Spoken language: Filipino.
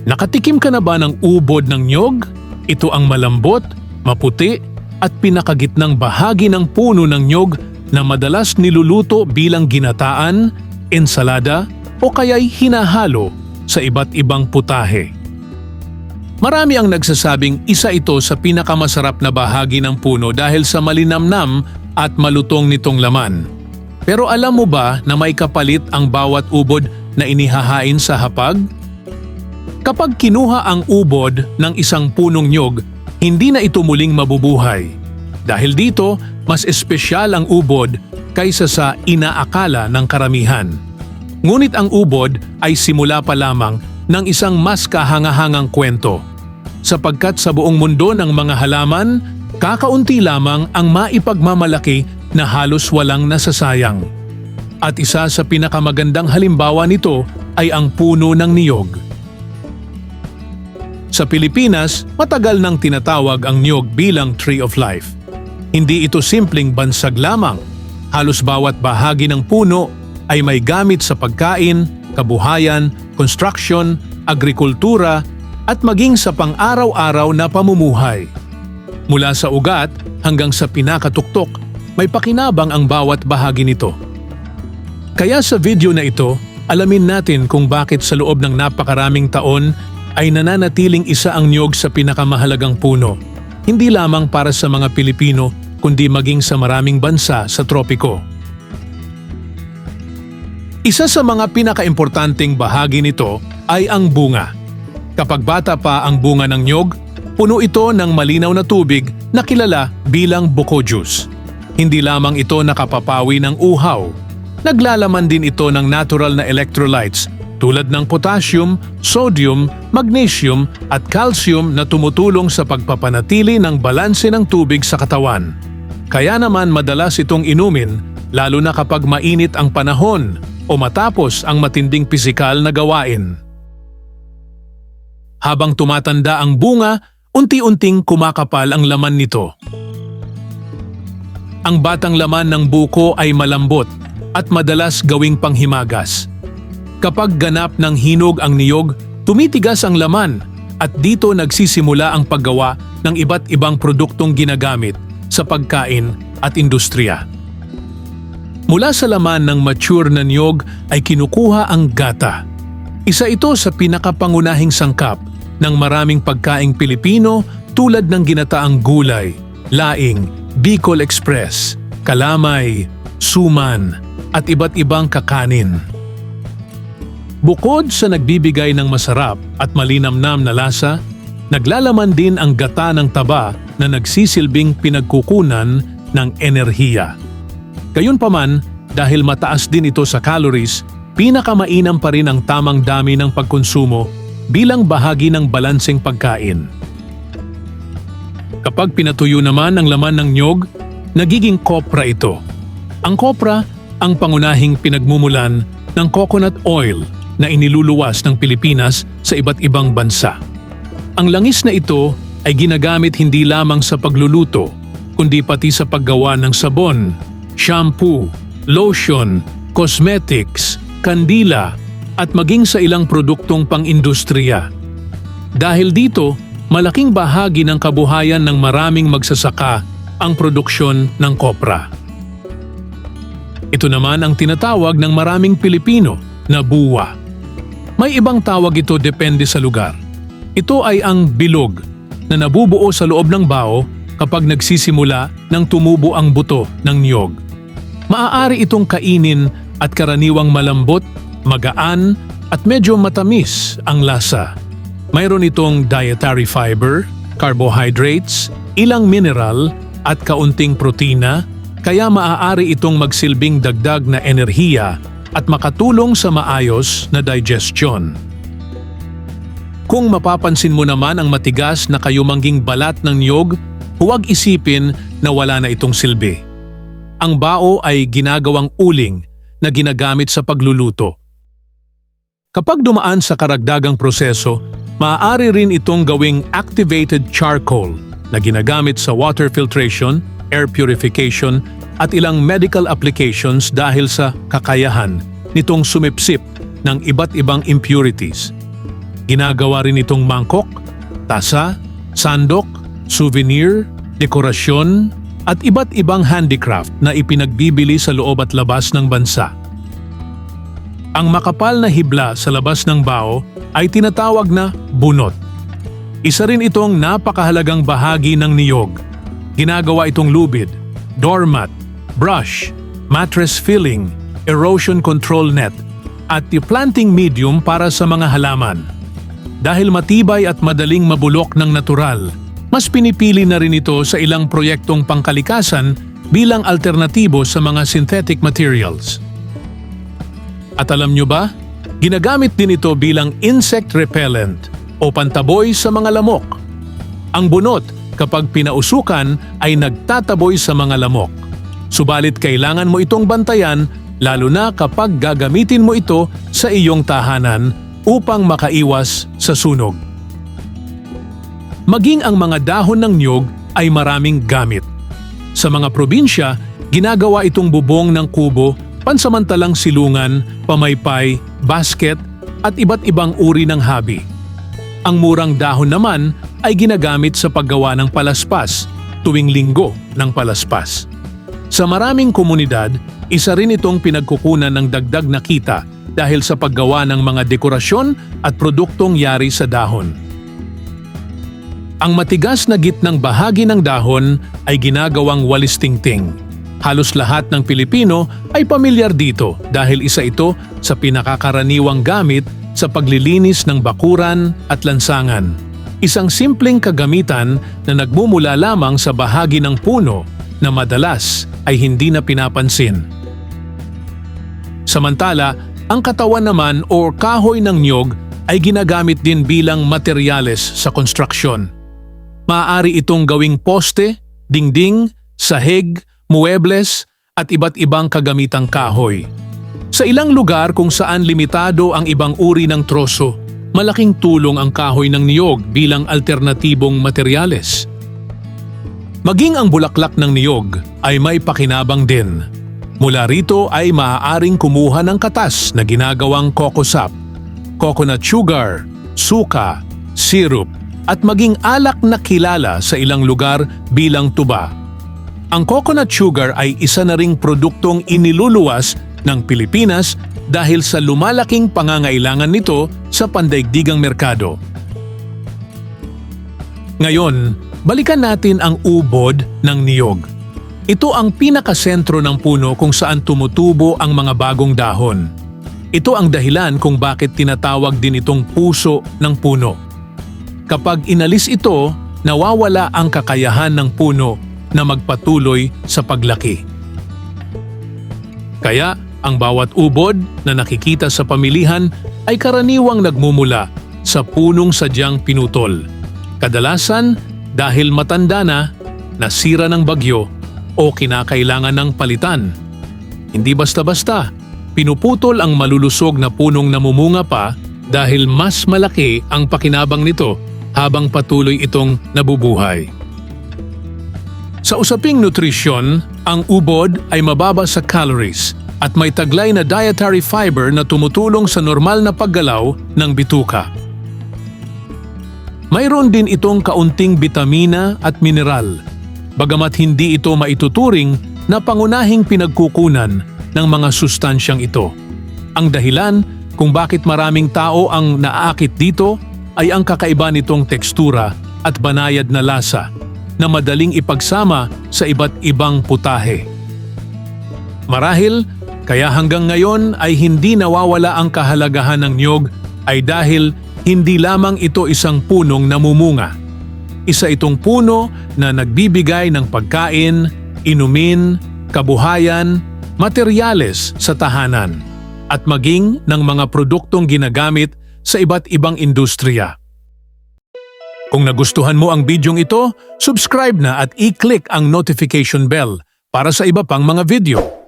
Nakatikim ka na ba ng ubod ng niyog? Ito ang malambot, maputi at pinakagitnang bahagi ng puno ng niyog na madalas niluluto bilang ginataan, ensalada o kaya'y hinahalo sa iba't ibang putahe. Marami ang nagsasabing isa ito sa pinakamasarap na bahagi ng puno dahil sa malinamnam at malutong nitong laman. Pero alam mo ba na may kapalit ang bawat ubod na inihahain sa hapag? Kapag kinuha ang ubod ng isang punong niyog, hindi na ito muling mabubuhay. Dahil dito, mas espesyal ang ubod kaysa sa inaakala ng karamihan. Ngunit ang ubod ay simula pa lamang ng isang mas kahangahangang kwento. Sapagkat sa buong mundo ng mga halaman, kakaunti lamang ang maipagmamalaki na halos walang nasasayang. At isa sa pinakamagandang halimbawa nito ay ang puno ng niyog. Sa Pilipinas, matagal nang tinatawag ang niyog bilang Tree of Life. Hindi ito simpleng bansag lamang. Halos bawat bahagi ng puno ay may gamit sa pagkain, kabuhayan, construction, agrikultura at maging sa pang-araw-araw na pamumuhay. Mula sa ugat hanggang sa pinakatuktok, may pakinabang ang bawat bahagi nito. Kaya sa video na ito, alamin natin kung bakit sa loob ng napakaraming taon ay nananatiling isa ang niyog sa pinakamahalagang puno, hindi lamang para sa mga Pilipino kundi maging sa maraming bansa sa tropiko. Isa sa mga pinakaimportanteng bahagi nito ay ang bunga. Kapag bata pa ang bunga ng niyog, puno ito ng malinaw na tubig na kilala bilang buko juice. Hindi lamang ito nakapapawi ng uhaw, naglalaman din ito ng natural na electrolytes tulad ng potassium, sodium, magnesium at calcium na tumutulong sa pagpapanatili ng balanse ng tubig sa katawan. Kaya naman madalas itong inumin lalo na kapag mainit ang panahon o matapos ang matinding pisikal na gawain. Habang tumatanda ang bunga, unti-unting kumakapal ang laman nito. Ang batang laman ng buko ay malambot at madalas gawing panghimagas. Kapag ganap ng hinog ang niyog, tumitigas ang laman at dito nagsisimula ang paggawa ng iba't ibang produktong ginagamit sa pagkain at industriya. Mula sa laman ng mature na niyog ay kinukuha ang gata. Isa ito sa pinakapangunahing sangkap ng maraming pagkaing Pilipino tulad ng ginataang gulay, laing, Bicol Express, kalamay, suman at iba't ibang kakanin. Bukod sa nagbibigay ng masarap at malinamnam na lasa, naglalaman din ang gata ng taba na nagsisilbing pinagkukunan ng enerhiya. Gayunpaman, dahil mataas din ito sa calories, pinakamainam pa rin ang tamang dami ng pagkonsumo bilang bahagi ng balanseng pagkain. Kapag pinatuyo naman ang laman ng niyog, nagiging kopra ito. Ang kopra ang pangunahing pinagmumulan ng coconut oil na iniluluwas ng Pilipinas sa iba't ibang bansa. Ang langis na ito ay ginagamit hindi lamang sa pagluluto, kundi pati sa paggawa ng sabon, shampoo, lotion, cosmetics, kandila, at maging sa ilang produktong pang-industriya. Dahil dito, malaking bahagi ng kabuhayan ng maraming magsasaka ang produksyon ng kopra. Ito naman ang tinatawag ng maraming Pilipino na buwa. May ibang tawag ito depende sa lugar. Ito ay ang bilog na nabubuo sa loob ng bao kapag nagsisimula ng tumubo ang buto ng niyog. Maaari itong kainin at karaniwang malambot, magaan at medyo matamis ang lasa. Mayroon itong dietary fiber, carbohydrates, ilang mineral at kaunting protina, kaya maaari itong magsilbing dagdag na enerhiya at makatulong sa maayos na digestion. Kung mapapansin mo naman ang matigas na kayumangging balat ng niyog, huwag isipin na wala na itong silbi. Ang bao ay ginagawang uling na ginagamit sa pagluluto. Kapag dumaan sa karagdagang proseso, maaari rin itong gawing activated charcoal na ginagamit sa water filtration, air purification at ilang medical applications dahil sa kakayahan nitong sumipsip ng iba't ibang impurities. Ginagawa rin itong mangkok, tasa, sandok, souvenir, dekorasyon, at iba't ibang handicraft na ipinagbibili sa loob at labas ng bansa. Ang makapal na hibla sa labas ng bao ay tinatawag na bunot. Isa rin itong napakahalagang bahagi ng niyog. Ginagawa itong lubid, doormat, brush, mattress filling, erosion control net, at planting medium para sa mga halaman. Dahil matibay at madaling mabulok ng natural, mas pinipili na rin ito sa ilang proyektong pangkalikasan bilang alternatibo sa mga synthetic materials. At alam nyo ba, ginagamit din ito bilang insect repellent o pantaboy sa mga lamok. Ang bunot, kapag pinausukan, ay nagtataboy sa mga lamok. Subalit kailangan mo itong bantayan lalo na kapag gagamitin mo ito sa iyong tahanan upang makaiwas sa sunog. Maging ang mga dahon ng niyog ay maraming gamit. Sa mga probinsya, ginagawa itong bubong ng kubo, pansamantalang silungan, pamaypay, basket at iba't ibang uri ng habi. Ang murang dahon naman ay ginagamit sa paggawa ng palaspas tuwing linggo ng palaspas. Sa maraming komunidad, isa rin itong pinagkukunan ng dagdag na kita dahil sa paggawa ng mga dekorasyon at produktong yari sa dahon. Ang matigas na gitnang bahagi ng dahon ay ginagawang walis tingting. Halos lahat ng Pilipino ay pamilyar dito dahil isa ito sa pinakakaraniwang gamit sa paglilinis ng bakuran at lansangan. Isang simpleng kagamitan na nagmumula lamang sa bahagi ng puno na madalas ay hindi na pinapansin. Samantala, ang katawan naman o kahoy ng niyog ay ginagamit din bilang materyales sa konstruksyon. Maaari itong gawing poste, dingding, sahig, muebles at iba't ibang kagamitang kahoy. Sa ilang lugar kung saan limitado ang ibang uri ng troso, malaking tulong ang kahoy ng niyog bilang alternatibong materyales. Maging ang bulaklak ng niyog ay may pakinabang din. Mula rito ay maaaring kumuha ng katas na ginagawang coco sap, coconut sugar, suka, syrup, at maging alak na kilala sa ilang lugar bilang tuba. Ang coconut sugar ay isa na ring produktong iniluluwas ng Pilipinas dahil sa lumalaking pangangailangan nito sa pandaigdigang merkado. Ngayon, balikan natin ang ubod ng niyog. Ito ang pinakasentro ng puno kung saan tumutubo ang mga bagong dahon. Ito ang dahilan kung bakit tinatawag din itong puso ng puno. Kapag inalis ito, nawawala ang kakayahan ng puno na magpatuloy sa paglaki. Kaya, ang bawat ubod na nakikita sa pamilihan ay karaniwang nagmumula sa punong sadyang pinutol. Kadalasan, dahil matanda na, nasira ng bagyo, o kinakailangan ng palitan. Hindi basta-basta, pinuputol ang malulusog na punong namumunga pa dahil mas malaki ang pakinabang nito habang patuloy itong nabubuhay. Sa usaping nutrisyon, ang ubod ay mababa sa calories at may taglay na dietary fiber na tumutulong sa normal na paggalaw ng bituka. Mayroon din itong kaunting bitamina at mineral, bagamat hindi ito maituturing na pangunahing pinagkukunan ng mga sustansyang ito. Ang dahilan kung bakit maraming tao ang naaakit dito ay ang kakaiba nitong tekstura at banayad na lasa na madaling ipagsama sa iba't ibang putahe. Marahil, kaya hanggang ngayon ay hindi nawawala ang kahalagahan ng niyog ay dahil hindi lamang ito isang punong namumunga. Isa itong puno na nagbibigay ng pagkain, inumin, kabuhayan, materyales sa tahanan, at maging ng mga produktong ginagamit sa iba't ibang industriya. Kung nagustuhan mo ang bidyong ito, subscribe na at i-click ang notification bell para sa iba pang mga video.